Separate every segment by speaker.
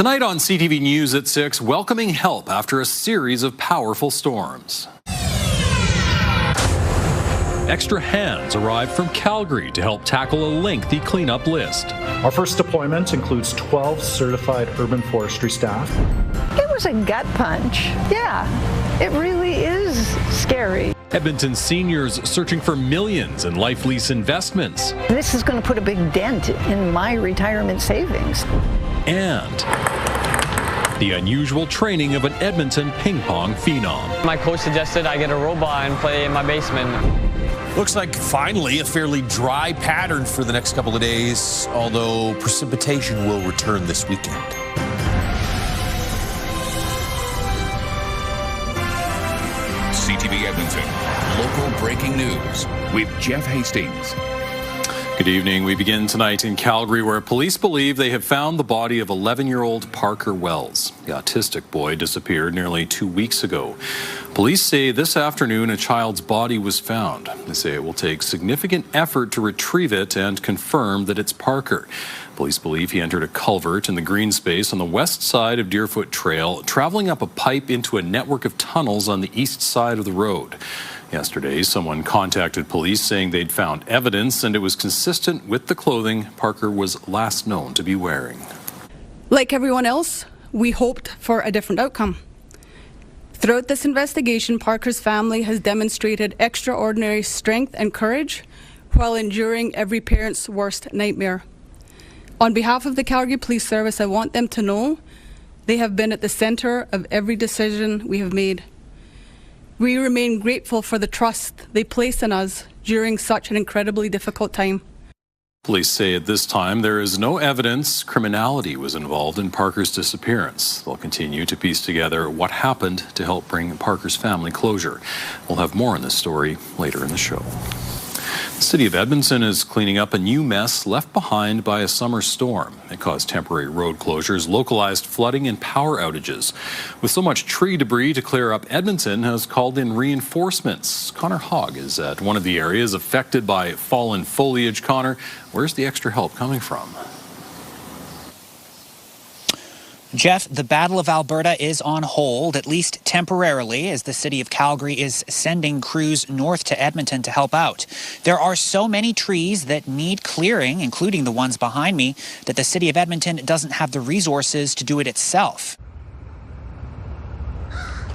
Speaker 1: Tonight on CTV News at 6, welcoming help after a series of powerful storms. Extra hands arrived from Calgary to help tackle a lengthy cleanup list.
Speaker 2: Our first deployment includes 12 certified urban forestry staff.
Speaker 3: It was a gut punch. Yeah, it really is scary.
Speaker 1: Edmonton seniors searching for millions in life lease investments.
Speaker 3: This is going to put a big dent in my retirement savings.
Speaker 1: And the unusual training of an Edmonton ping pong phenom.
Speaker 4: My coach suggested I get a robot and play in my basement.
Speaker 5: Looks like finally a fairly dry pattern for the next couple of days, although precipitation will return this weekend.
Speaker 6: CTV Edmonton, local breaking news with Jeff Hastings.
Speaker 1: Good evening. We begin tonight in Calgary, where police believe they have found the body of 11-year-old Parker Wells. The autistic boy disappeared nearly 2 weeks ago. Police say this afternoon a child's body was found. They say it will take significant effort to retrieve it and confirm that it's Parker. Police believe he entered a culvert in the green space on the west side of Deerfoot Trail, traveling up a pipe into a network of tunnels on the east side of the road. Yesterday, someone contacted police saying they'd found evidence and it was consistent with the clothing Parker was last known to be wearing.
Speaker 7: Like everyone else, we hoped for a different outcome. Throughout this investigation, Parker's family has demonstrated extraordinary strength and courage while enduring every parent's worst nightmare. On behalf of the Calgary Police Service, I want them to know they have been at the centre of every decision we have made. We remain grateful for the trust they place in us during such an incredibly difficult time.
Speaker 1: Police say at this time there is no evidence criminality was involved in Parker's disappearance. They'll continue to piece together what happened to help bring Parker's family closure. We'll have more on this story later in the show. The city of Edmonton is cleaning up a new mess left behind by a summer storm. It caused temporary road closures, localized flooding, and power outages. With so much tree debris to clear up, Edmonton has called in reinforcements. Connor Hogg is at one of the areas affected by fallen foliage. Connor, where's the extra help coming from?
Speaker 8: Jeff, the Battle of Alberta is on hold, at least temporarily, as the city of Calgary is sending crews north to Edmonton to help out. There are so many trees that need clearing, including the ones behind me, that the city of Edmonton doesn't have the resources to do it itself.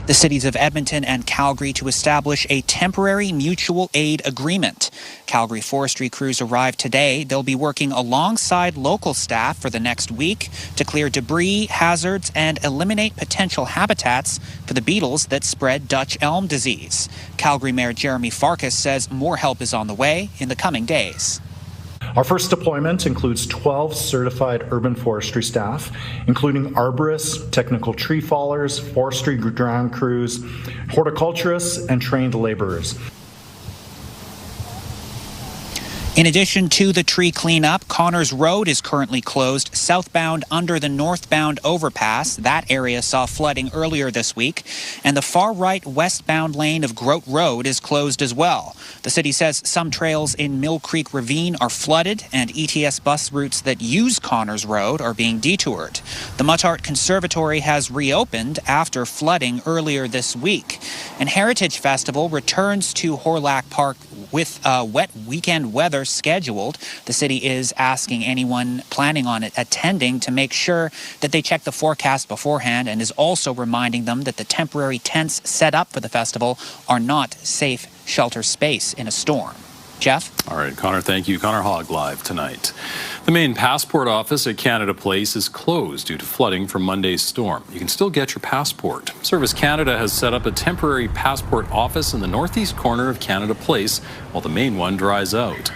Speaker 8: The cities of Edmonton and Calgary to establish a temporary mutual aid agreement. Calgary forestry crews arrived today. They'll be working alongside local staff for the next week to clear debris, hazards, and eliminate potential habitats for the beetles that spread Dutch elm disease. Calgary Mayor Jeremy Farkas says more help is on the way in the coming days.
Speaker 2: Our first deployment includes 12 certified urban forestry staff, including arborists, technical tree fallers, forestry ground crews, horticulturists, and trained laborers.
Speaker 8: In addition to the tree cleanup, Connors Road is currently closed southbound under the northbound overpass. That area saw flooding earlier this week. And the far right westbound lane of Grote Road is closed as well. The city says some trails in Mill Creek Ravine are flooded and ETS bus routes that use Connors Road are being detoured. The Muttart Conservatory has reopened after flooding earlier this week. And Heritage Festival returns to Horlack Park with wet weekend weather scheduled. The city is asking anyone planning on it attending to make sure that they check the forecast beforehand, and is also reminding them that the temporary tents set up for the festival are not safe shelter space in a storm. Jeff?
Speaker 1: All right, Connor, thank you. Connor Hogg live tonight. The main passport office at Canada Place is closed due to flooding from Monday's storm. You can still get your passport. Service Canada has set up a temporary passport office in the northeast corner of Canada Place while the main one dries out.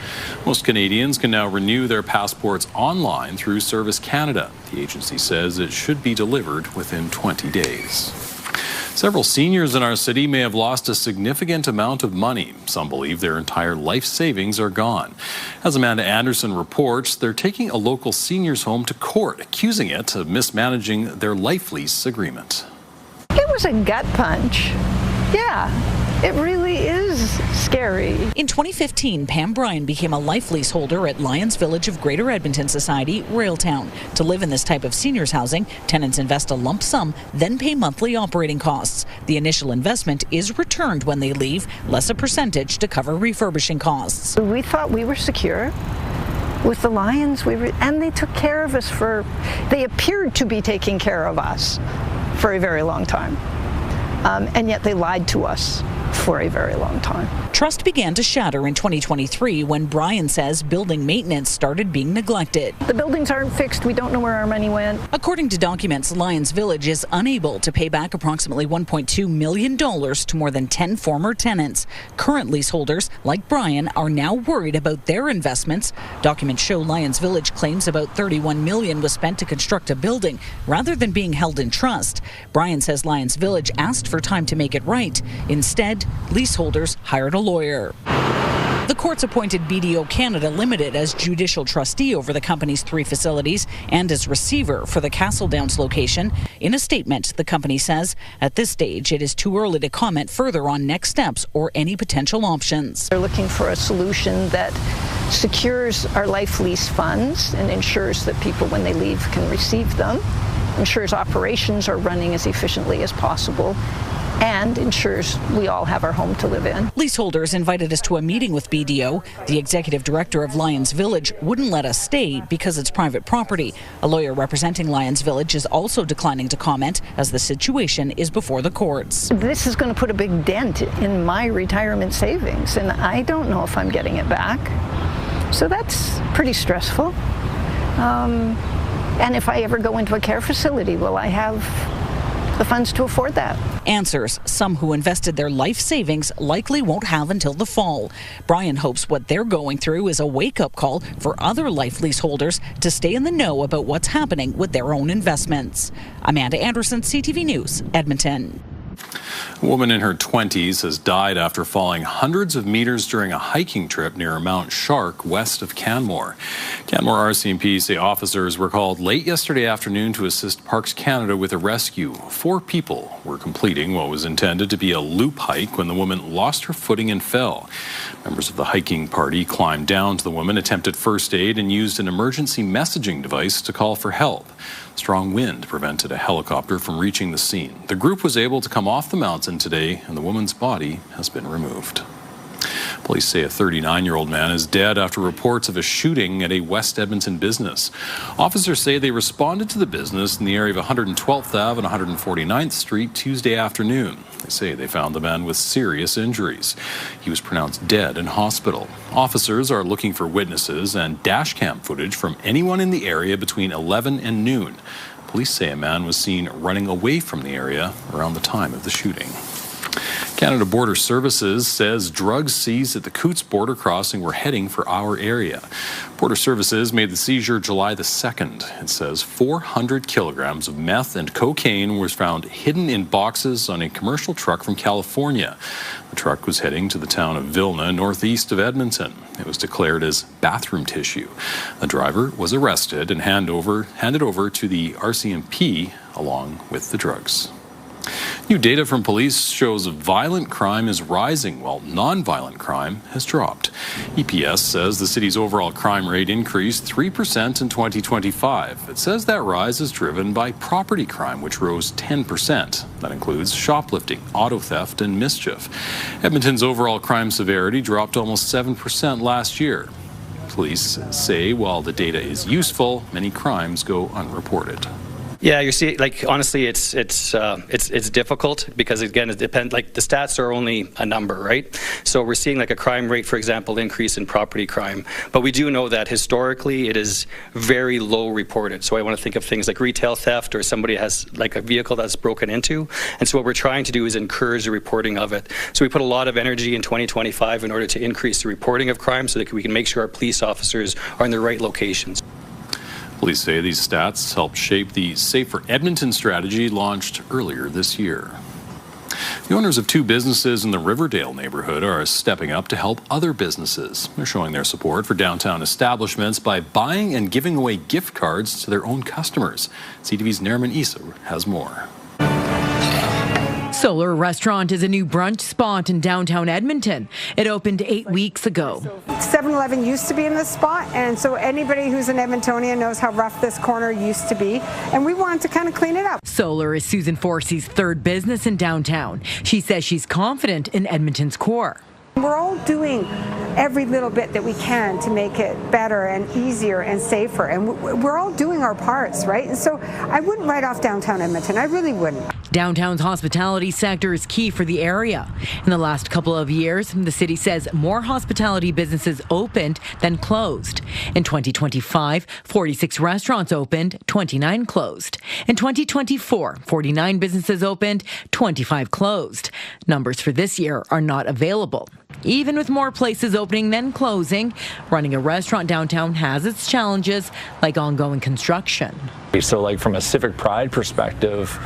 Speaker 1: Most Canadians can now renew their passports online through Service Canada. The agency says it should be delivered within 20 days. Several seniors in our city may have lost a significant amount of money. Some believe their entire life savings are gone. As Amanda Anderson reports, they're taking a local seniors home to court, accusing it of mismanaging their life lease agreement.
Speaker 3: It was a gut punch. Yeah, it really is scary.
Speaker 9: In 2015, Pam Bryan became a life leaseholder at Lions Village of Greater Edmonton Society, Railtown. To live in this type of seniors housing, tenants invest a lump sum, then pay monthly operating costs. The initial investment is returned when they leave, less a percentage to cover refurbishing costs.
Speaker 3: We thought we were secure with the Lions, and they took care of us they appeared to be taking care of us for a very long time. And yet they lied to us for a very long time.
Speaker 9: Trust began to shatter in 2023 when Bryan says building maintenance started being neglected.
Speaker 3: The buildings aren't fixed. We don't know where our money went.
Speaker 9: According to documents, Lions Village is unable to pay back approximately $1.2 million to more than 10 former tenants. Current leaseholders, like Bryan, are now worried about their investments. Documents show Lions Village claims about $31 million was spent to construct a building rather than being held in trust. Bryan says Lions Village asked for time to make it right. Instead, leaseholders hired a lawyer. The courts appointed BDO Canada Limited as judicial trustee over the company's 3 facilities and as receiver for the Castle Downs location. In a statement, the company says, at this stage, it is too early to comment further on next steps or any potential options.
Speaker 3: They're looking for a solution that secures our life lease funds and ensures that people, when they leave, can receive them, ensures operations are running as efficiently as possible, and ensures we all have our home to live in.
Speaker 9: Leaseholders invited us to a meeting with BDO. The executive director of Lions Village wouldn't let us stay because it's private property. A lawyer representing Lions Village is also declining to comment as the situation is before the courts.
Speaker 3: This is going to put a big dent in my retirement savings, and I don't know if I'm getting it back. So that's pretty stressful. And if I ever go into a care facility, will I have the funds to afford that?
Speaker 9: Answers some who invested their life savings likely won't have until the fall. Bryan hopes what they're going through is a wake-up call for other life leaseholders to stay in the know about what's happening with their own investments. Amanda Anderson, CTV News, Edmonton.
Speaker 1: A woman in her 20s has died after falling hundreds of meters during a hiking trip near Mount Shark west of Canmore. Canmore RCMP say officers were called late yesterday afternoon to assist Parks Canada with a rescue. 4 people were completing what was intended to be a loop hike when the woman lost her footing and fell. Members of the hiking party climbed down to the woman, attempted first aid, and used an emergency messaging device to call for help. Strong wind prevented a helicopter from reaching the scene. The group was able to come off the mountain today, and the woman's body has been removed. Police say a 39-year-old man is dead after reports of a shooting at a West Edmonton business. Officers say they responded to the business in the area of 112th Ave and 149th Street Tuesday afternoon. They say they found the man with serious injuries. He was pronounced dead in hospital. Officers are looking for witnesses and dash cam footage from anyone in the area between 11 and noon. Police say a man was seen running away from the area around the time of the shooting. Canada Border Services says drugs seized at the Coots border crossing were heading for our area. Border Services made the seizure July the 2nd. It says 400 kilograms of meth and cocaine was found hidden in boxes on a commercial truck from California. The truck was heading to the town of Vilna, northeast of Edmonton. It was declared as bathroom tissue. The driver was arrested and handed over to the RCMP along with the drugs. New data from police shows violent crime is rising while non-violent crime has dropped. EPS says the city's overall crime rate increased 3% in 2025. It says that rise is driven by property crime, which rose 10%. That includes shoplifting, auto theft, and mischief. Edmonton's overall crime severity dropped almost 7% last year. Police say while the data is useful, many crimes go unreported.
Speaker 10: Yeah, you see, like honestly, it's difficult because again, it depends. Like the stats are only a number, right? So we're seeing like a crime rate, for example, increase in property crime, but we do know that historically it is very low reported. So I want to think of things like retail theft or somebody has like a vehicle that's broken into, and so what we're trying to do is encourage the reporting of it. So we put a lot of energy in 2025 in order to increase the reporting of crime, so that we can make sure our police officers are in the right locations.
Speaker 1: Police say these stats helped shape the Safer Edmonton strategy launched earlier this year. The owners of 2 businesses in the Riverdale neighborhood are stepping up to help other businesses. They're showing their support for downtown establishments by buying and giving away gift cards to their own customers. CTV's Nariman Issa has more.
Speaker 11: Solar Restaurant is a new brunch spot in downtown Edmonton. It opened 8 weeks ago.
Speaker 12: 7-Eleven used to be in this spot, and so anybody who's an Edmontonian knows how rough this corner used to be, and we wanted to kind of clean it up.
Speaker 11: Solar is Susan Forsey's third business in downtown. She says she's confident in Edmonton's core.
Speaker 12: We're all doing every little bit that we can to make it better and easier and safer, and we're all doing our parts, right? And so I wouldn't write off downtown Edmonton. I really wouldn't.
Speaker 11: Downtown's hospitality sector is key for the area. In the last couple of years, the city says more hospitality businesses opened than closed. In 2025, 46 restaurants opened, 29 closed. In 2024, 49 businesses opened, 25 closed. Numbers for this year are not available. Even with more places opening than closing, running a restaurant downtown has its challenges, like ongoing construction.
Speaker 13: So like from a civic pride perspective,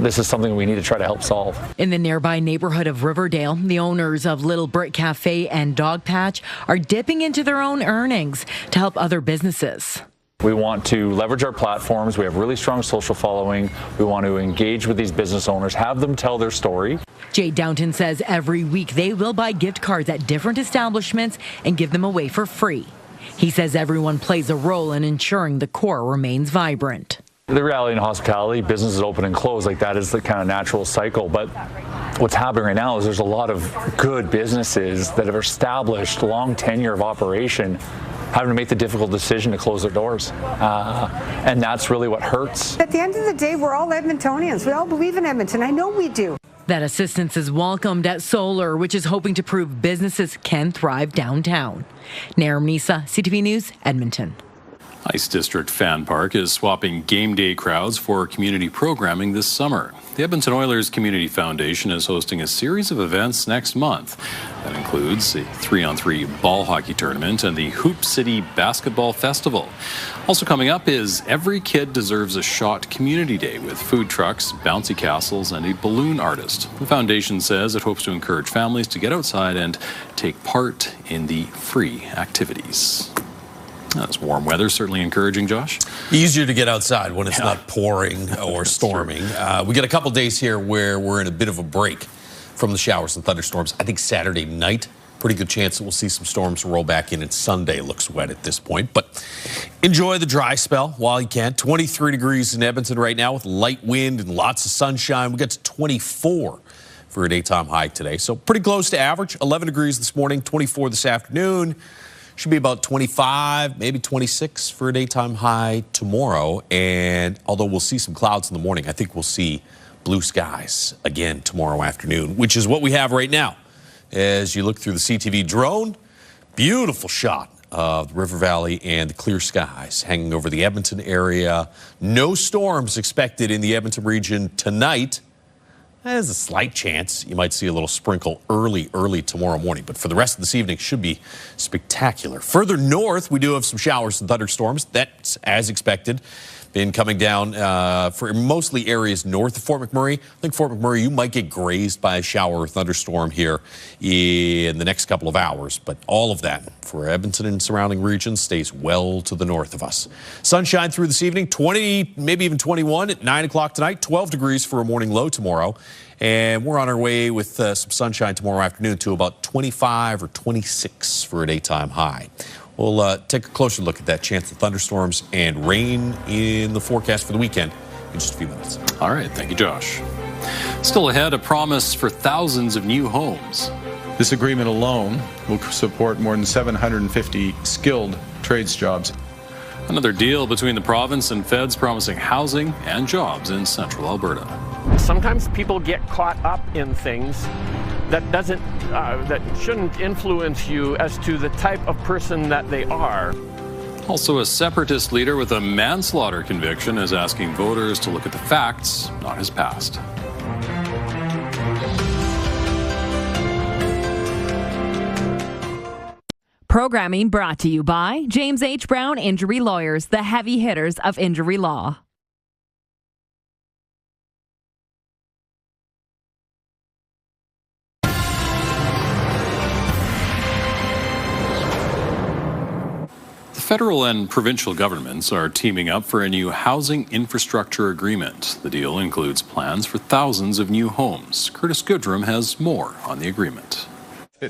Speaker 13: this is something we need to try to help solve.
Speaker 11: In the nearby neighborhood of Riverdale, the owners of Little Brick Cafe and Dog Patch are dipping into their own earnings to help other businesses.
Speaker 13: We want to leverage our platforms. We have really strong social following. We want to engage with these business owners, have them tell their story.
Speaker 11: Jade Downton says every week they will buy gift cards at different establishments and give them away for free. He says everyone plays a role in ensuring the core remains vibrant.
Speaker 13: The reality in hospitality, businesses open and close, like that is the kind of natural cycle. But what's happening right now is there's a lot of good businesses that have established long tenure of operation having to make the difficult decision to close their doors. And that's really what hurts.
Speaker 12: At the end of the day, we're all Edmontonians. We all believe in Edmonton. I know we do.
Speaker 11: That assistance is welcomed at Solar, which is hoping to prove businesses can thrive downtown. Naram Nisa, CTV News, Edmonton.
Speaker 1: Ice District Fan Park is swapping game day crowds for community programming this summer. The Edmonton Oilers Community Foundation is hosting a series of events next month. That includes a 3-on-3 ball hockey tournament and the Hoop City Basketball Festival. Also coming up is Every Kid Deserves a Shot Community Day with food trucks, bouncy castles, and a balloon artist. The foundation says it hopes to encourage families to get outside and take part in the free activities. That's warm weather, certainly encouraging, Josh.
Speaker 5: Easier to get outside when it's not pouring or storming. We get a couple days here where we're in a bit of a break from the showers and thunderstorms. I think Saturday night, pretty good chance that we'll see some storms roll back in, and Sunday looks wet at this point. But enjoy the dry spell while you can. 23 degrees in Edmonton right now with light wind and lots of sunshine. We got to 24 for a daytime high today. So pretty close to average. 11 degrees this morning, 24 this afternoon. Should be about 25, maybe 26 for a daytime high tomorrow. And although we'll see some clouds in the morning, I think we'll see blue skies again tomorrow afternoon, which is what we have right now. As you look through the CTV drone, beautiful shot of the River Valley and the clear skies hanging over the Edmonton area. No storms expected in the Edmonton region tonight. There's a slight chance you might see a little sprinkle early tomorrow morning. But for the rest of this evening, should be spectacular. Further north, we do have some showers and thunderstorms. That's as expected. Been coming down for mostly areas north of Fort McMurray. I think Fort McMurray, you might get grazed by a shower or thunderstorm here in the next couple of hours. But all of that for Edmonton and surrounding regions stays well to the north of us. Sunshine through this evening, 20, maybe even 21 at 9 o'clock tonight, 12 degrees for a morning low tomorrow. And we're on our way with some sunshine tomorrow afternoon to about 25 or 26 for a daytime high. We'll take a closer look at that chance of thunderstorms and rain in the forecast for the weekend in just a few minutes.
Speaker 1: All right. Thank you, Josh. Still ahead, a promise for thousands of new homes.
Speaker 14: This agreement alone will support more than 750 skilled trades jobs.
Speaker 1: Another deal between the province and feds promising housing and jobs in central Alberta.
Speaker 15: Sometimes people get caught up in things that shouldn't influence you as to the type of person that they are.
Speaker 1: Also, a Separatist leader with a manslaughter conviction is asking voters to look at the facts, not his past.
Speaker 16: Programming brought to you by James H. Brown Injury Lawyers, the heavy hitters of injury law.
Speaker 1: Federal and provincial governments are teaming up for a new housing infrastructure agreement. The deal includes plans for thousands of new homes. Curtis Goodrum has more on the agreement.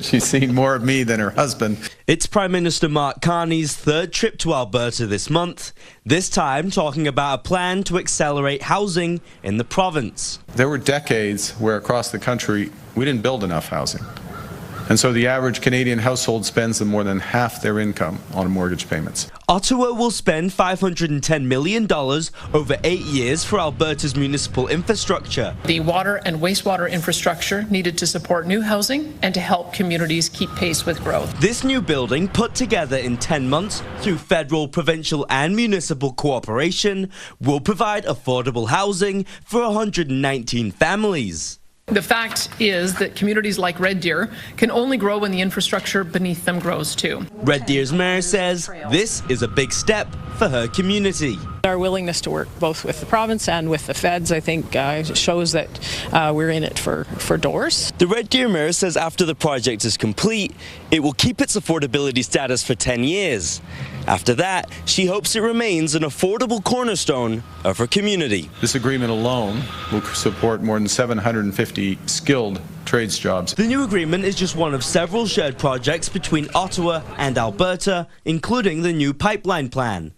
Speaker 14: She's seen more of me than her husband.
Speaker 17: It's Prime Minister Mark Carney's third trip to Alberta this month, this time talking about a plan to accelerate housing in the province.
Speaker 14: There were decades where across the country we didn't build enough housing. And so the average Canadian household spends more than half their income on mortgage payments.
Speaker 17: Ottawa will spend $510 million over 8 years for Alberta's municipal infrastructure.
Speaker 18: The water and wastewater infrastructure needed to support new housing and to help communities keep pace with growth.
Speaker 17: This new building, put together in 10 months through federal, provincial and municipal cooperation, will provide affordable housing for 119 families.
Speaker 18: The fact is that communities like Red Deer can only grow when the infrastructure beneath them grows too.
Speaker 17: Red Deer's mayor says this is a big step for her community.
Speaker 19: Our willingness to work both with the province and with the feds, I think, shows that we're in it for doors.
Speaker 17: The Red Deer mayor says after the project is complete, it will keep its affordability status for 10 years. After that, she hopes it remains an affordable cornerstone of her community.
Speaker 14: This agreement alone will support more than 750 skilled trades jobs.
Speaker 17: The new agreement is just one of several shared projects between Ottawa and Alberta, including the new pipeline plan.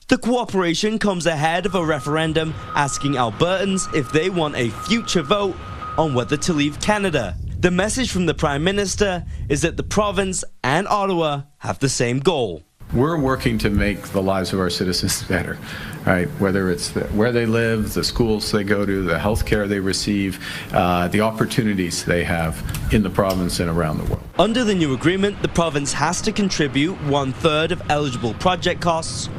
Speaker 17: The cooperation comes ahead of a referendum asking Albertans if they want a future vote on whether to leave Canada. The message from the Prime Minister is that the province and Ottawa have the same goal.
Speaker 14: We're working to make the lives of our citizens better, right? Whether it's where they live, the schools they go to, the health care they receive, the opportunities they have in the province and around the world.
Speaker 17: Under the new agreement, the province has to contribute 1/3 of eligible project costs,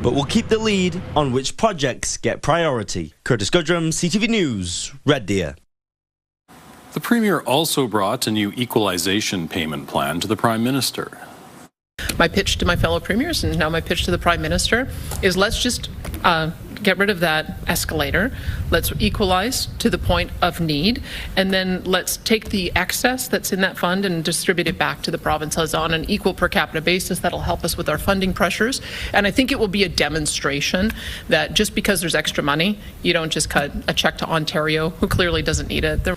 Speaker 17: but will keep the lead on which projects get priority. Curtis Goodrum, CTV News, Red Deer.
Speaker 1: The Premier also brought a new equalization payment plan to the Prime Minister.
Speaker 18: My pitch to my fellow premiers, and now my pitch to the Prime Minister, is let's just get rid of that escalator. Let's equalize to the point of need, and then let's take the excess that's in that fund and distribute it back to the provinces on an equal per capita basis. That'll help us with our funding pressures. And I think it will be a demonstration that just because there's extra money, you don't just cut a check to Ontario, who clearly doesn't need it.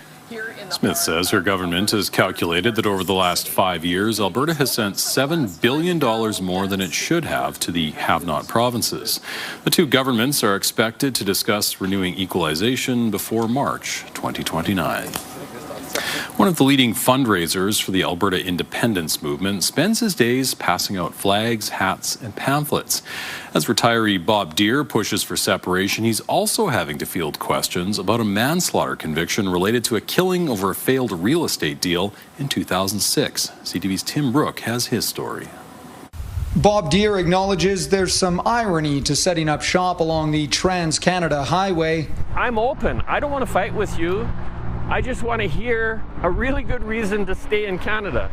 Speaker 1: Smith says her government has calculated that over the last 5 years, Alberta has sent $7 billion more than it should have to the have-not provinces. The two governments are expected to discuss renewing equalization before March 2029. One of the leading fundraisers for the Alberta independence movement spends his days passing out flags, hats, and pamphlets. As retiree Bob Deere pushes for separation, he's also having to field questions about a manslaughter conviction related to a killing over a failed real estate deal in 2006. CTV's Tim Brooke has his story.
Speaker 20: Bob Deere acknowledges there's some irony to setting up shop along the Trans-Canada Highway.
Speaker 15: I'm open. I don't want to fight with you. I just want to hear a really good reason to stay in Canada.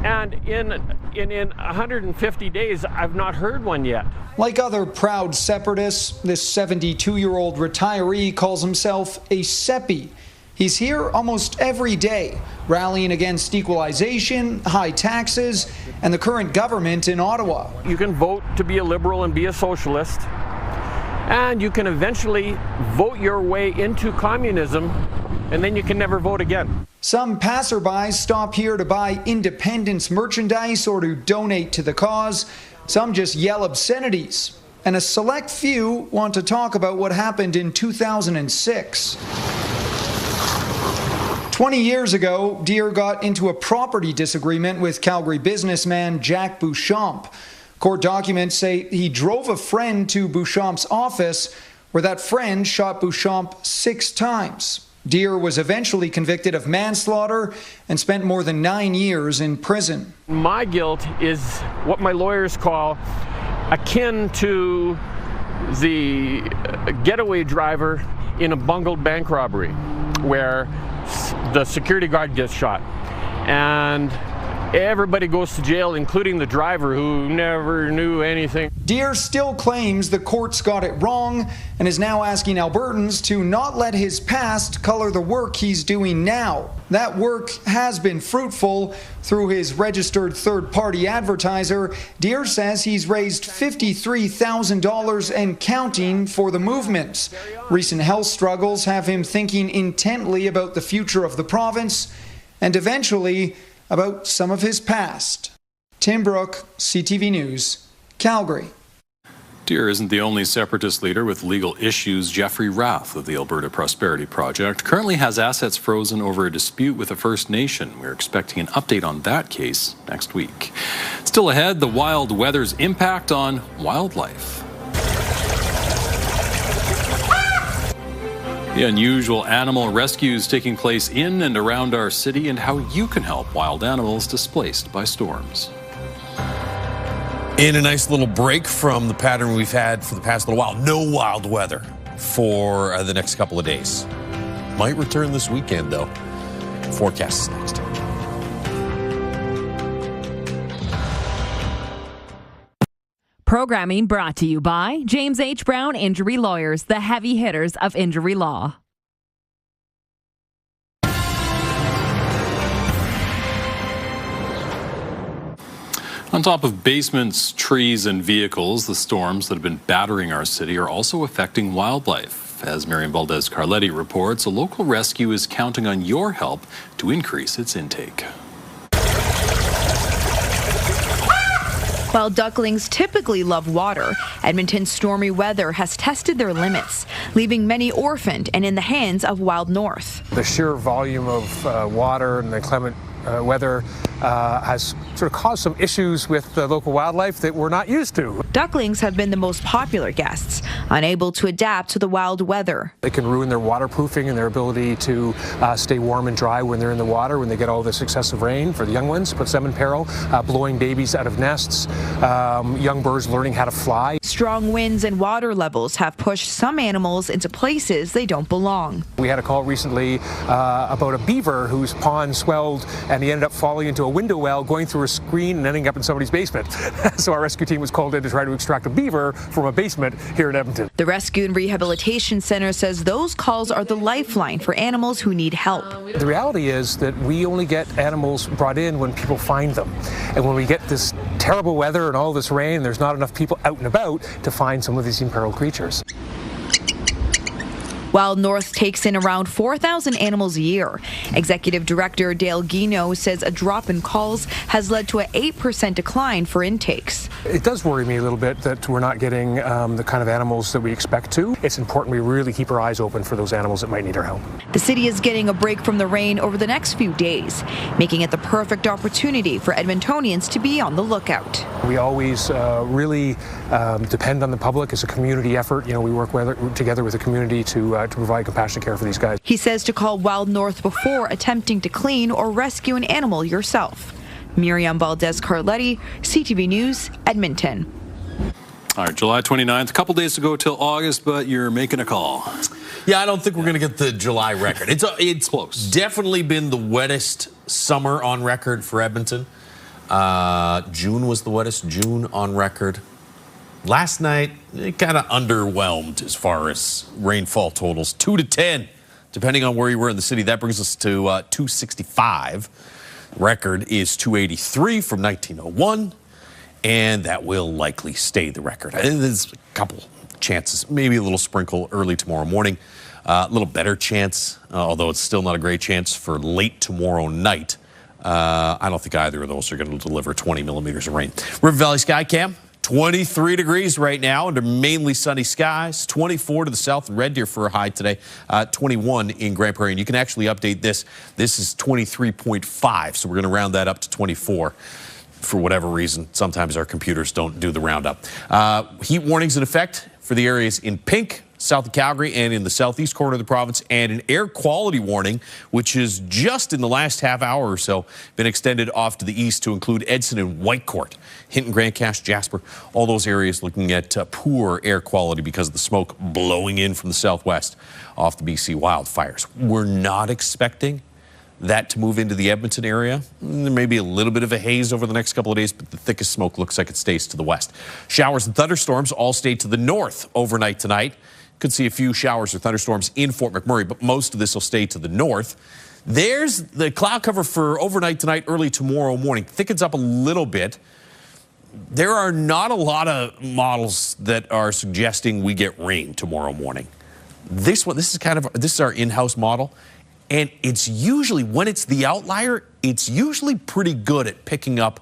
Speaker 15: And in 150 days, I've not heard one yet.
Speaker 20: Like other proud separatists, this 72-year-old retiree calls himself a Sepi. He's here almost every day, rallying against equalization, high taxes, and the current government in Ottawa.
Speaker 15: You can vote to be a Liberal and be a Socialist, and you can eventually vote your way into communism, and then you can never vote again.
Speaker 20: Some passerbys stop here to buy independence merchandise or to donate to the cause. Some just yell obscenities. And a select few want to talk about what happened in 2006. 20 years ago, Deere got into a property disagreement with Calgary businessman Jack Beauchamp. Court documents say he drove a friend to Beauchamp's office, where that friend shot Beauchamp 6 times. Deere was eventually convicted of manslaughter and spent more than 9 years in prison.
Speaker 15: My guilt is what my lawyers call akin to the getaway driver in a bungled bank robbery where the security guard gets shot. And everybody goes to jail, including the driver who never knew anything.
Speaker 20: Deere still claims the courts got it wrong and is now asking Albertans to not let his past color the work he's doing now. That work has been fruitful. Through his registered third-party advertiser, Deere says he's raised $53,000 and counting for the movement. Recent health struggles have him thinking intently about the future of the province and eventually about some of his past. Tim Brooke, CTV News, Calgary.
Speaker 1: Deere isn't the only Separatist leader with legal issues. Jeffrey Rath of the Alberta Prosperity Project currently has assets frozen over a dispute with a First Nation. We're expecting an update on that case next week. Still ahead, the wild weather's impact on wildlife. The unusual animal rescues taking place in and around our city and how you can help wild animals displaced by storms.
Speaker 5: In a nice little break from the pattern we've had for the past little while, no wild weather for the next couple of days. Might return this weekend, though. Forecast is next.
Speaker 16: Programming brought to you by James H. Brown Injury Lawyers, the heavy hitters of injury law.
Speaker 1: On top of basements, trees, and vehicles, the storms that have been battering our city are also affecting wildlife. As Miriam Valdez-Carletti reports, a local rescue is counting on your help to increase its intake.
Speaker 21: While ducklings typically love water, Edmonton's stormy weather has tested their limits, leaving many orphaned and in the hands of Wild North.
Speaker 22: The sheer volume of water and the inclement weather has sort of caused some issues with the local wildlife that we're not used to.
Speaker 21: Ducklings have been the most popular guests, unable to adapt to the wild weather.
Speaker 22: They can ruin their waterproofing and their ability to stay warm and dry when they're in the water, when they get all this excessive rain. For the young ones, puts them in peril, blowing babies out of nests, young birds learning how to fly.
Speaker 21: Strong winds and water levels have pushed some animals into places they don't belong.
Speaker 22: We had a call recently about a beaver whose pond swelled and he ended up falling into a window well, going through a screen and ending up in somebody's basement. So our rescue team was called in to try to extract a beaver from a basement here in Edmonton.
Speaker 21: The Rescue and Rehabilitation Center says those calls are the lifeline for animals who need help.
Speaker 22: The reality is that we only get animals brought in when people find them. And when we get this terrible weather and all this rain, there's not enough people out and about to find some of these imperiled creatures.
Speaker 21: Wild North takes in around 4,000 animals a year. Executive Director Dale Guino says a drop in calls has led to an 8% decline for intakes.
Speaker 22: It does worry me a little bit that we're not getting the kind of animals that we expect to. It's important we really keep our eyes open for those animals that might need our help.
Speaker 21: The city is getting a break from the rain over the next few days, making it the perfect opportunity for Edmontonians to be on the lookout.
Speaker 22: We always really depend on the public. It's a community effort. You know, we work together with the community to provide compassionate care for these guys.
Speaker 21: He says to call Wild North before attempting to clean or rescue an animal yourself. Miriam Valdez-Carletti, CTV News, Edmonton.
Speaker 1: All right, July 29th, a couple days to go till August, but you're making a call.
Speaker 5: Yeah, I don't think we're going to get the July record. It's
Speaker 1: close.
Speaker 5: Definitely been the wettest summer on record for Edmonton. June was the wettest June on record. Last night, it kind of underwhelmed as far as rainfall totals. 2 to 10, depending on where you were in the city. That brings us to 265. Record is 283 from 1901, and that will likely stay the record. There's a couple chances, maybe a little sprinkle early tomorrow morning. A little better chance, although it's still not a great chance, for late tomorrow night. I don't think either of those are going to deliver 20 millimeters of rain. River Valley Sky Cam. 23 degrees right now under mainly sunny skies. 24 to the south in Red Deer for a high today. 21 in Grand Prairie. And you can actually update this. This is 23.5, so we're going to round that up to 24. For whatever reason, sometimes our computers don't do the roundup. Heat warnings in effect for the areas in pink, south of Calgary, and in the southeast corner of the province, and an air quality warning, which is just in the last half hour or so been extended off to the east to include Edson and Whitecourt, Hinton, Grand Cache, Jasper, all those areas looking at poor air quality because of the smoke blowing in from the southwest off the BC wildfires. We're not expecting that to move into the Edmonton area. There may be a little bit of a haze over the next couple of days, but the thickest smoke looks like it stays to the west. Showers and thunderstorms all stay to the north overnight tonight. Could see a few showers or thunderstorms in Fort McMurray, but most of this will stay to the north. There's the cloud cover for overnight tonight, early tomorrow morning. Thickens up a little bit. There are not a lot of models that are suggesting we get rain tomorrow morning. This is our in-house model. And it's usually, when it's the outlier, it's usually pretty good at picking up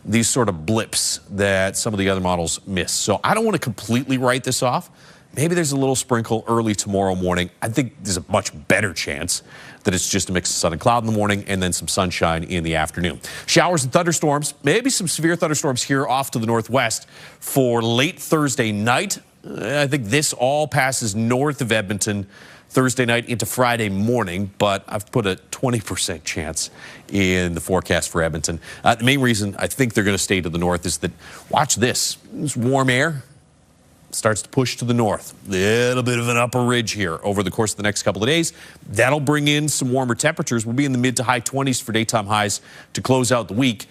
Speaker 5: these sort of blips that some of the other models miss. So I don't want to completely write this off. Maybe there's a little sprinkle early tomorrow morning. I think there's a much better chance that it's just a mix of sun and cloud in the morning and then some sunshine in the afternoon. Showers and thunderstorms, maybe some severe thunderstorms here off to the northwest for late Thursday night. I think this all passes north of Edmonton Thursday night into Friday morning, but I've put a 20% chance in the forecast for Edmonton. The main reason I think they're going to stay to the north is that, watch this warm air starts to push to the north. Little bit of an upper ridge here over the course of the next couple of days. That'll bring in some warmer temperatures. We'll be in the mid to high 20s for daytime highs to close out the week.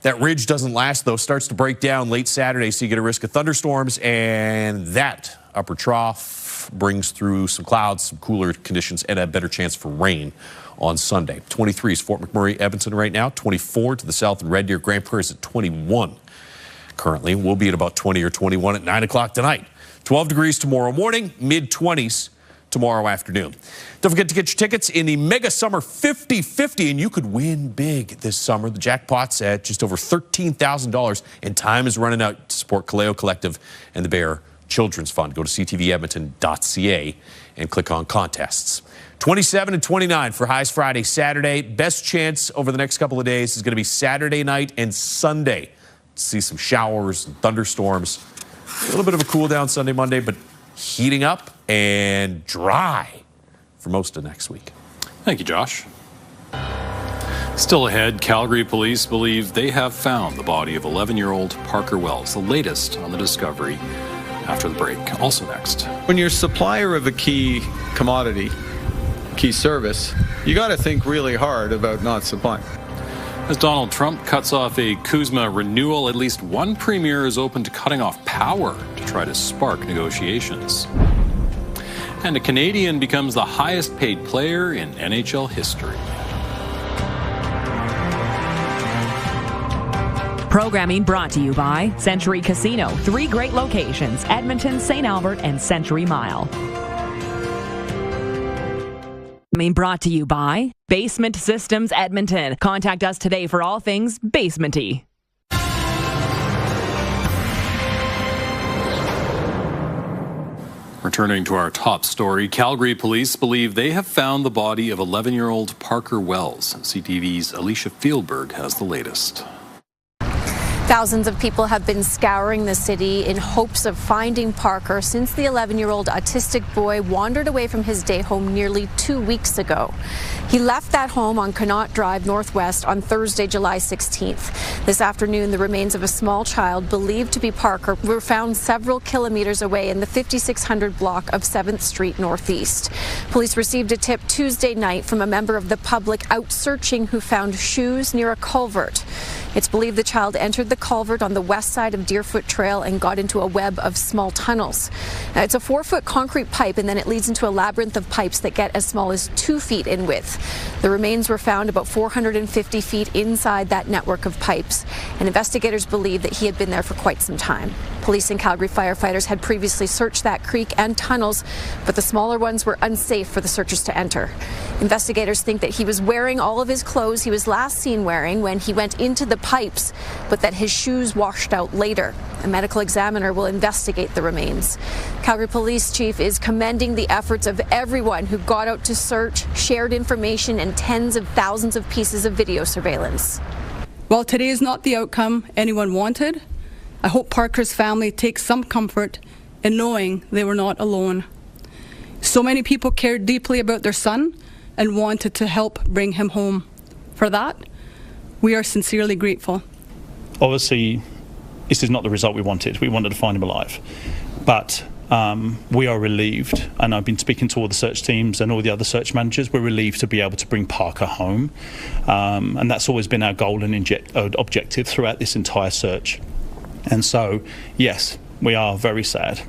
Speaker 5: That ridge doesn't last, though. Starts to break down late Saturday, so you get a risk of thunderstorms, and that upper trough brings through some clouds, some cooler conditions, and a better chance for rain on Sunday. 23 is Fort McMurray, Edmonton right now. 24 to the south in Red Deer. Grand Prairie is at 21 currently. We'll be at about 20 or 21 at 9 o'clock tonight. 12 degrees tomorrow morning, mid-20s tomorrow afternoon. Don't forget to get your tickets in the Mega Summer 50-50, and you could win big this summer. The jackpot's at just over $13,000, and time is running out to support Kaleo Collective and the Bear Children's Fund. Go to ctvedmonton.ca and click on contests. 27 and 29 for highs Friday, Saturday. Best chance over the next couple of days is going to be Saturday night and Sunday. See some showers and thunderstorms. A little bit of a cool down Sunday, Monday, but heating up and dry for most of next week.
Speaker 1: Thank you, Josh. Still ahead, Calgary police believe they have found the body of 11-year-old Parker Wells, the latest on the discovery. After the break. Also next.
Speaker 14: When you're a supplier of a key commodity, key service, you got to think really hard about not supplying.
Speaker 1: As Donald Trump cuts off a CUSMA renewal, at least one premier is open to cutting off power to try to spark negotiations. And a Canadian becomes the highest paid player in NHL history.
Speaker 16: Programming brought to you by Century Casino. 3 great locations: Edmonton, St. Albert, and Century Mile. Brought to you by Basement Systems Edmonton. Contact us today for all things basement-y.
Speaker 1: Returning to our top story, Calgary police believe they have found the body of 11-year-old Parker Wells. CTV's Alicia Fieldberg has the latest.
Speaker 4: Thousands of people have been scouring the city in hopes of finding Parker since the 11-year-old autistic boy wandered away from his day home nearly 2 weeks ago. He left that home on Connaught Drive Northwest on Thursday, July 16th. This afternoon, the remains of a small child believed to be Parker were found several kilometers away in the 5600 block of 7th Street Northeast. Police received a tip Tuesday night from a member of the public out searching who found shoes near a culvert. It's believed the child entered the culvert on the west side of Deerfoot Trail and got into a web of small tunnels. Now, it's a 4-foot concrete pipe, and then it leads into a labyrinth of pipes that get as small as 2 feet in width. The remains were found about 450 feet inside that network of pipes, and investigators believe that he had been there for quite some time. Police and Calgary firefighters had previously searched that creek and tunnels, but the smaller ones were unsafe for the searchers to enter. Investigators think that he was wearing all of his clothes he was last seen wearing when he went into the pipes, but that his shoes washed out later. A medical examiner will investigate the remains. Calgary Police Chief is commending the efforts of everyone who got out to search, shared information, and tens of thousands of pieces of video surveillance.
Speaker 7: While today is not the outcome anyone wanted, I hope Parker's family takes some comfort in knowing they were not alone. So many people cared deeply about their son and wanted to help bring him home. For that, we are sincerely grateful.
Speaker 6: Obviously, this is not the result we wanted. We wanted to find him alive. But
Speaker 2: we are relieved, and I've been speaking to all the search teams and all the other search managers. We're relieved to be able to bring Parker home, and that's always been our goal and objective throughout this entire search. And so, yes, we are very sad.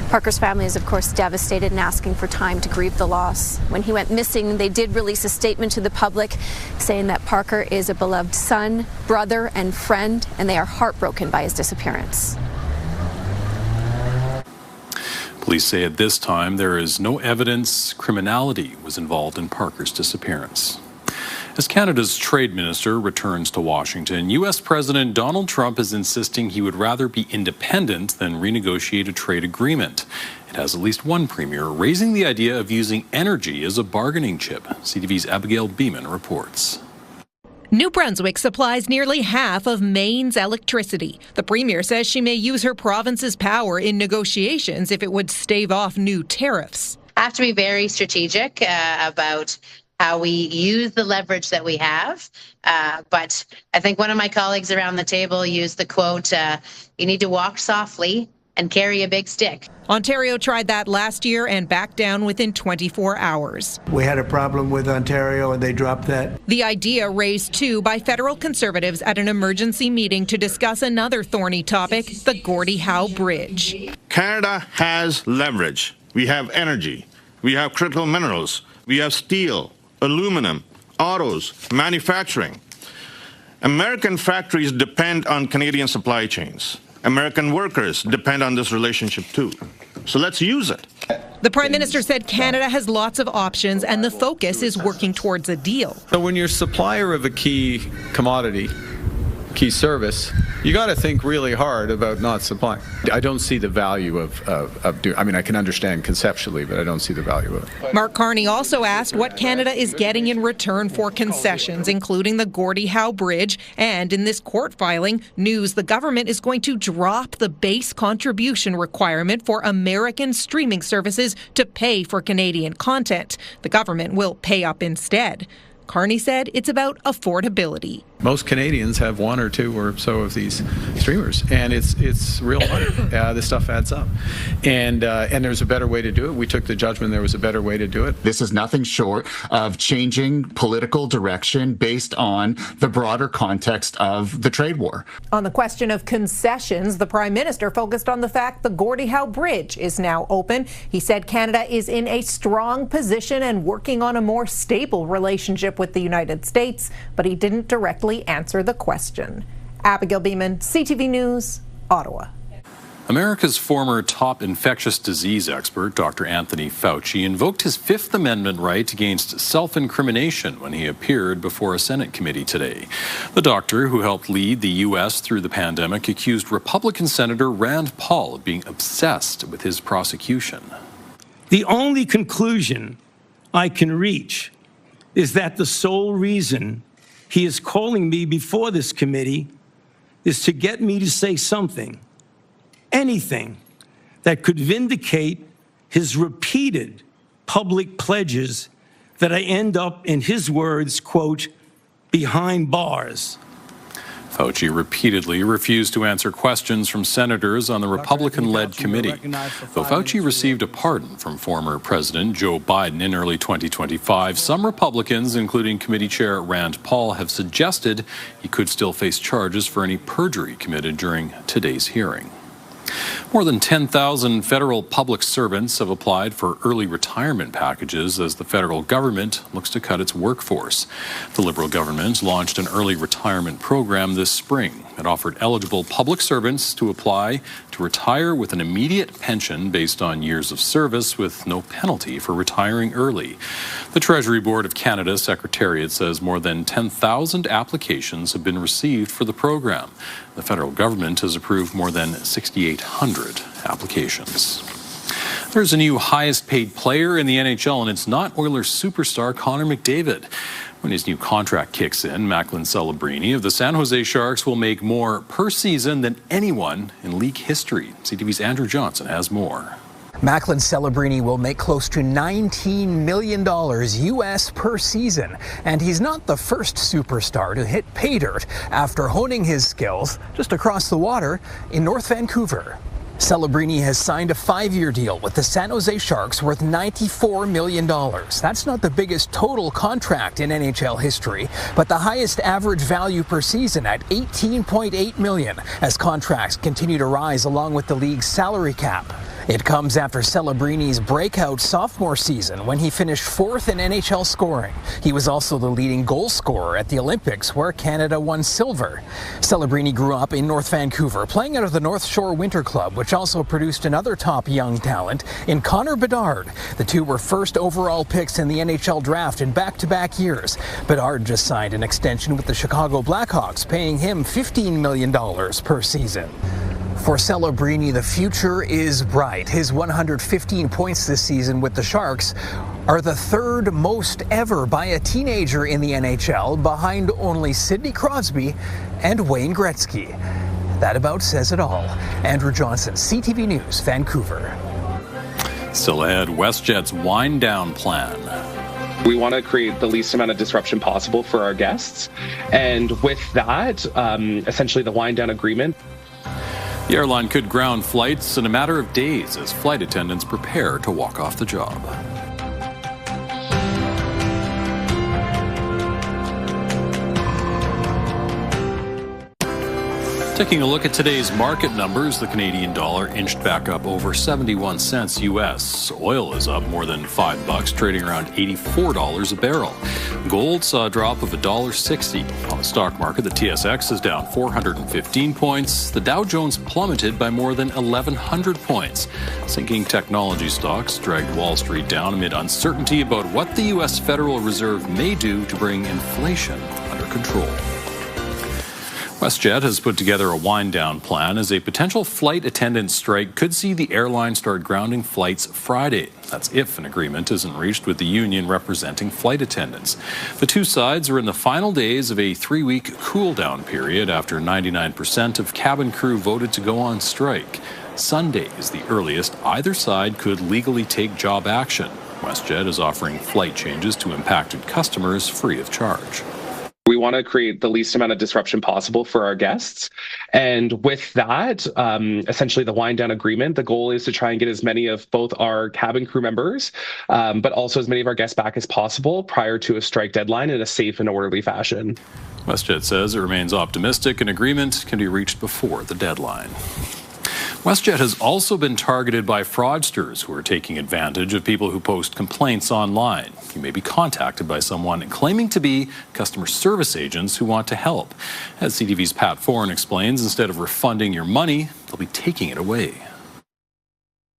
Speaker 4: Parker's family is, of course, devastated and asking for time to grieve the loss. When he went missing, they did release a statement to the public saying that Parker is a beloved son, brother, and friend, and they are heartbroken by his disappearance.
Speaker 1: Police say at this time there is no evidence criminality was involved in Parker's disappearance. As Canada's trade minister returns to Washington, U.S. President Donald Trump is insisting he would rather be independent than renegotiate a trade agreement. It has at least one premier raising the idea of using energy as a bargaining chip. CTV's Abigail Beeman reports.
Speaker 6: New Brunswick supplies nearly half of Maine's electricity. The premier says she may use her province's power in negotiations if it would stave off new tariffs.
Speaker 23: I have to be very strategic about how we use the leverage that we have. But I think one of my colleagues around the table used the quote, you need to walk softly and carry a big stick.
Speaker 6: Ontario tried that last year and backed down within 24 hours.
Speaker 24: We had a problem with Ontario and they dropped that.
Speaker 6: The idea raised too by federal Conservatives at an emergency meeting to discuss another thorny topic, the Gordie Howe Bridge.
Speaker 25: Canada has leverage. We have energy. We have critical minerals. We have steel, aluminum, autos, manufacturing. American factories depend on Canadian supply chains. American workers depend on this relationship too. So let's use it.
Speaker 6: The Prime Minister said Canada has lots of options and the focus is working towards a deal.
Speaker 14: So when you're supplier of a key commodity, key service, you got to think really hard about not supplying. I don't see the value of doing. I mean, I can understand conceptually, but I don't see the value of it.
Speaker 6: Mark Carney also asked what Canada is getting in return for concessions, including the Gordie Howe Bridge. And in this court filing, news the government is going to drop the base contribution requirement for American streaming services to pay for Canadian content. The government will pay up instead. Carney said it's about affordability.
Speaker 14: Most Canadians have one or two or so of these streamers, and it's real money. This stuff adds up, and there's a better way to do it. We took the judgment there was a better way to do it.
Speaker 26: This is nothing short of changing political direction based on the broader context of the trade war.
Speaker 6: On the question of concessions, the Prime Minister focused on the fact the Gordie Howe Bridge is now open. He said Canada is in a strong position and working on a more stable relationship with the United States, but he didn't directly answer the question. Abigail Beeman, CTV News, Ottawa.
Speaker 1: America's former top infectious disease expert, Dr. Anthony Fauci, invoked his Fifth Amendment right against self-incrimination when he appeared before a Senate committee today. The doctor, who helped lead the U.S. through the pandemic, accused Republican Senator Rand Paul of being obsessed with his prosecution.
Speaker 27: The only conclusion I can reach is that the sole reason he is calling me before this committee is to get me to say something, anything, that could vindicate his repeated public pledges that I end up, in his words, quote, behind bars.
Speaker 1: Fauci repeatedly refused to answer questions from senators on the Republican-led committee. Though Fauci received a pardon from former President Joe Biden in early 2025, some Republicans, including committee chair Rand Paul, have suggested he could still face charges for any perjury committed during today's hearing. More than 10,000 federal public servants have applied for early retirement packages as the federal government looks to cut its workforce. The Liberal government launched an early retirement program this spring. It offered eligible public servants to apply to retire with an immediate pension based on years of service with no penalty for retiring early. The Treasury Board of Canada Secretariat says more than 10,000 applications have been received for the program. The federal government has approved more than 6,800 applications. There's a new highest paid player in the NHL, and it's not Oilers superstar Connor McDavid. When his new contract kicks in, Macklin Celebrini of the San Jose Sharks will make more per season than anyone in league history. CTV's Andrew Johnson has more.
Speaker 28: Macklin Celebrini will make close to $19 million U.S. per season, and he's not the first superstar to hit pay dirt after honing his skills just across the water in North Vancouver. Celebrini has signed a 5-year deal with the San Jose Sharks worth $94 million. That's not the biggest total contract in NHL history, but the highest average value per season at $18.8 million as contracts continue to rise along with the league's salary cap. It comes after Celebrini's breakout sophomore season when he finished 4th in NHL scoring. He was also the leading goal scorer at the Olympics, where Canada won silver. Celebrini grew up in North Vancouver, playing out of the North Shore Winter Club, which also produced another top young talent in Connor Bedard. The two were first overall picks in the NHL draft in back-to-back years. Bedard just signed an extension with the Chicago Blackhawks, paying him $15 million per season. For Celebrini, the future is bright. His 115 points this season with the Sharks are the third most ever by a teenager in the NHL, behind only Sidney Crosby and Wayne Gretzky. That about says it all. Andrew Johnson, CTV News, Vancouver.
Speaker 1: Still ahead, WestJet's wind-down plan.
Speaker 3: We want to create the least amount of disruption possible for our guests. And with that, essentially the wind-down agreement.
Speaker 1: The airline could ground flights in a matter of days as flight attendants prepare to walk off the job. Taking a look at today's market numbers, the Canadian dollar inched back up over 71 cents US. Oil is up more than $5, trading around $84 a barrel. Gold saw a drop of $1.60. On the stock market, the TSX is down 415 points. The Dow Jones plummeted by more than 1,100 points. Sinking technology stocks dragged Wall Street down amid uncertainty about what the U.S. Federal Reserve may do to bring inflation under control. WestJet has put together a wind-down plan as a potential flight attendant strike could see the airline start grounding flights Friday. That's if an agreement isn't reached with the union representing flight attendants. The two sides are in the final days of a 3-week cool-down period after 99% of cabin crew voted to go on strike. Sunday is the earliest either side could legally take job action. WestJet is offering flight changes to impacted customers free of charge.
Speaker 3: We want to create the least amount of disruption possible for our guests. And with that, essentially the wind down agreement, the goal is to try and get as many of both our cabin crew members, but also as many of our guests back as possible prior to a strike deadline in a safe and orderly fashion.
Speaker 1: WestJet says it remains optimistic an agreement can be reached before the deadline. WestJet has also been targeted by fraudsters who are taking advantage of people who post complaints online. You may be contacted by someone claiming to be customer service agents who want to help. As CTV's Pat Foran explains, instead of refunding your money, they'll be taking it away.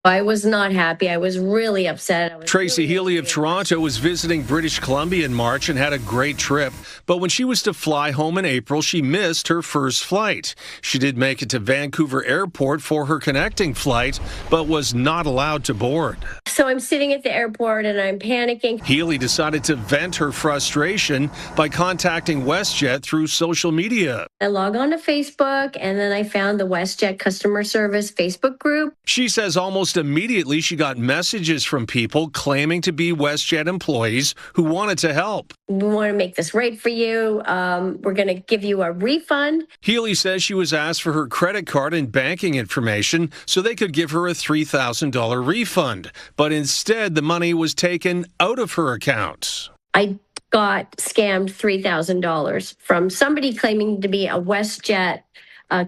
Speaker 8: I was not happy. I was really upset.
Speaker 9: Tracy Healy of Toronto was visiting British Columbia in March and had a great trip. But when she was to fly home in April, she missed her first flight. She did make it to Vancouver Airport for her connecting flight, but was not allowed to board.
Speaker 8: So I'm sitting at the airport and I'm panicking.
Speaker 9: Healy decided to vent her frustration by contacting WestJet through social media.
Speaker 8: I log on to Facebook and then I found the WestJet customer service Facebook group.
Speaker 9: She says almost immediately she got messages from people claiming to be WestJet employees who wanted to help.
Speaker 8: We want to make this right for you. We're going to give you a refund.
Speaker 9: Healy says she was asked for her credit card and banking information so they could give her a $3,000 refund. But instead, the money was taken out of her account.
Speaker 8: I got scammed $3,000 from somebody claiming to be a WestJet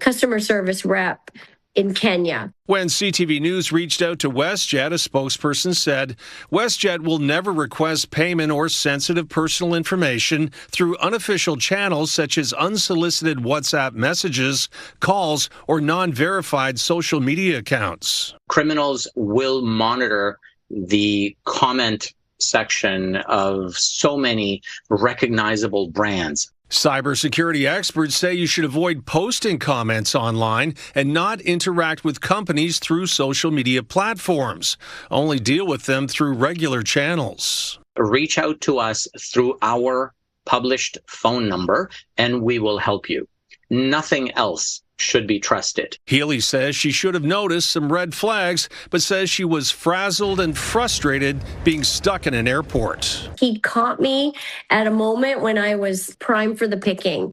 Speaker 8: customer service rep in Kenya.
Speaker 9: When CTV News reached out to WestJet, a spokesperson said, WestJet will never request payment or sensitive personal information through unofficial channels such as unsolicited WhatsApp messages, calls, or non-verified social media accounts.
Speaker 10: Criminals will monitor the comment section of so many recognizable brands.
Speaker 9: Cybersecurity experts say you should avoid posting comments online and not interact with companies through social media platforms. Only deal with them through regular channels.
Speaker 10: Reach out to us through our published phone number and we will help you. Nothing else should be trusted.
Speaker 9: Healy says she should have noticed some red flags, but says she was frazzled and frustrated being stuck in an airport.
Speaker 8: He caught me at a moment when I was primed for the picking.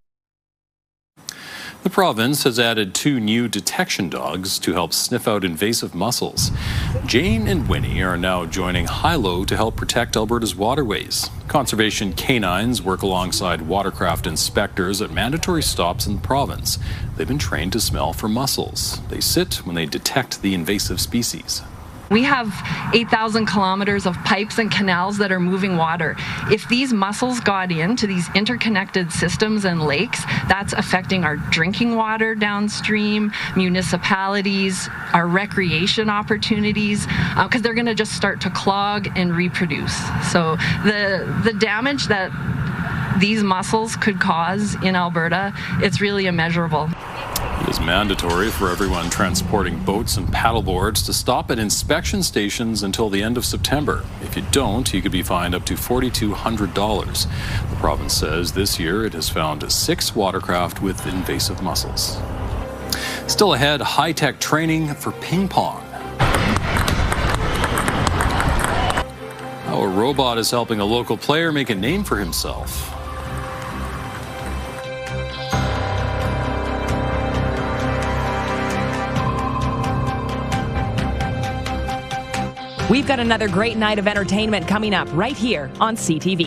Speaker 1: The province has added 2 new detection dogs to help sniff out invasive mussels. Jane and Winnie are now joining Hilo to help protect Alberta's waterways. Conservation canines work alongside watercraft inspectors at mandatory stops in the province. They've been trained to smell for mussels. They sit when they detect the invasive species.
Speaker 11: We have 8,000 kilometers of pipes and canals that are moving water. If these mussels got into these interconnected systems and lakes, that's affecting our drinking water downstream, municipalities, our recreation opportunities, because they're going to just start to clog and reproduce. So the damage that these mussels could cause in Alberta, it's really immeasurable.
Speaker 1: It is mandatory for everyone transporting boats and paddleboards to stop at inspection stations until the end of September. If you don't, you could be fined up to $4,200. The province says this year it has found 6 watercraft with invasive mussels. Still ahead, high-tech training for ping pong. How a robot is helping a local player make a name for himself.
Speaker 16: We've got another great night of entertainment coming up right here on CTV.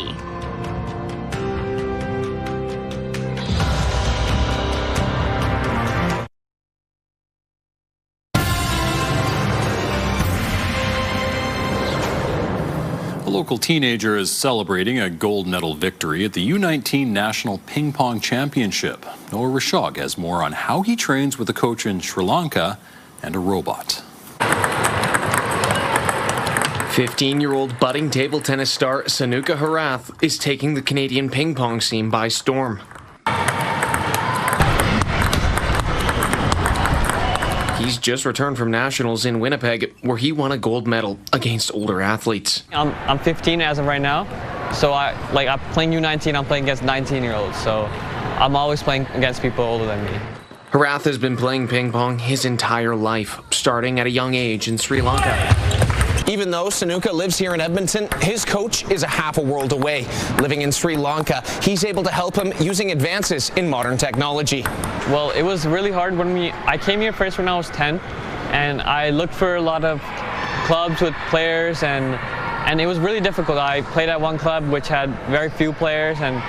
Speaker 1: A local teenager is celebrating a gold medal victory at the U19 National Ping Pong Championship. Noah Rashog has more on how he trains with a coach in Sri Lanka and a robot.
Speaker 12: 15-year-old budding table tennis star Sanuka Harath is taking the Canadian ping pong scene by storm. He's just returned from nationals in Winnipeg, where he won a gold medal against older athletes.
Speaker 13: I'm 15 as of right now, so I'm playing U19. I'm playing against 19-year-olds, so I'm always playing against people older than me.
Speaker 12: Harath has been playing ping pong his entire life, starting at a young age in Sri Lanka.
Speaker 15: Even though Sanuka lives here in Edmonton, his coach is a half a world away. Living in Sri Lanka, he's able to help him using advances in modern technology.
Speaker 13: Well, it was really hard when I came here first when I was 10, and I looked for a lot of clubs with players, and it was really difficult. I played at one club which had very few players, and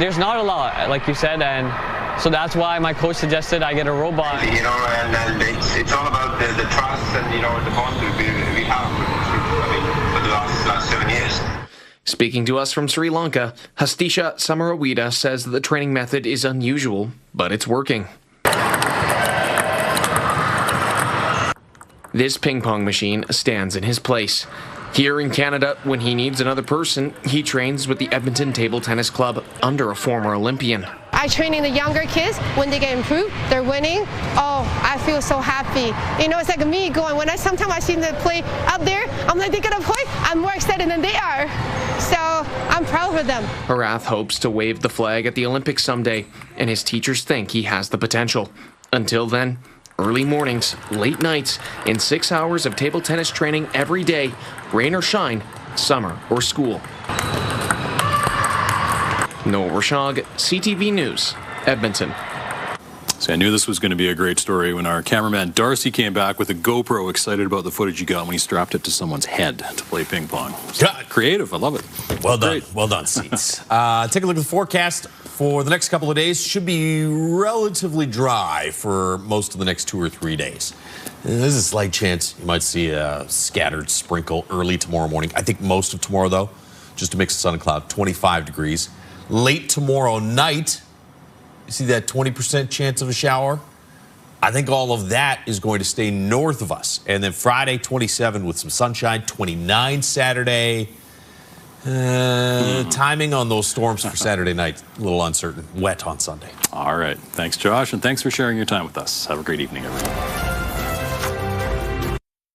Speaker 13: there's not a lot, like you said, and so that's why my coach suggested I get a robot.
Speaker 17: You know, and it's all about the trust and, you know, the bond we have for the last 7 years.
Speaker 12: Speaking to us from Sri Lanka, Hastisha Samarawida says that the training method is unusual, but it's working. This ping pong machine stands in his place. Here in Canada, when he needs another person, he trains with the Edmonton Table Tennis Club under a former Olympian.
Speaker 18: I training the younger kids. When they get improved, they're winning. Oh, I feel so happy. You know, it's like me going, sometimes I see them play out there, I'm like, they're gonna play, I'm more excited than they are. So I'm proud of them.
Speaker 12: Harath hopes to wave the flag at the Olympics someday, and his teachers think he has the potential. Until then, early mornings, late nights, and 6 hours of table tennis training every day, rain or shine, summer or school. Noah Rashog, CTV News, Edmonton.
Speaker 1: So I knew this was going to be a great story when our cameraman Darcy came back with a GoPro, excited about the footage he got when he strapped it to someone's head to play ping pong. Creative, I love it.
Speaker 5: Well done, well done, Seats. Take a look at the forecast for the next couple of days. Should be relatively dry for most of the next 2 or 3 days. There's a slight chance you might see a scattered sprinkle early tomorrow morning. I think most of tomorrow, though, just a mix of sun and cloud, 25 degrees. Late tomorrow night, you see that 20% chance of a shower? I think all of that is going to stay north of us. And then Friday, 27 with some sunshine, 29 Saturday. Timing on those storms for Saturday night, a little uncertain. Wet on Sunday.
Speaker 1: All right. Thanks, Josh, and thanks for sharing your time with us. Have a great evening, everyone.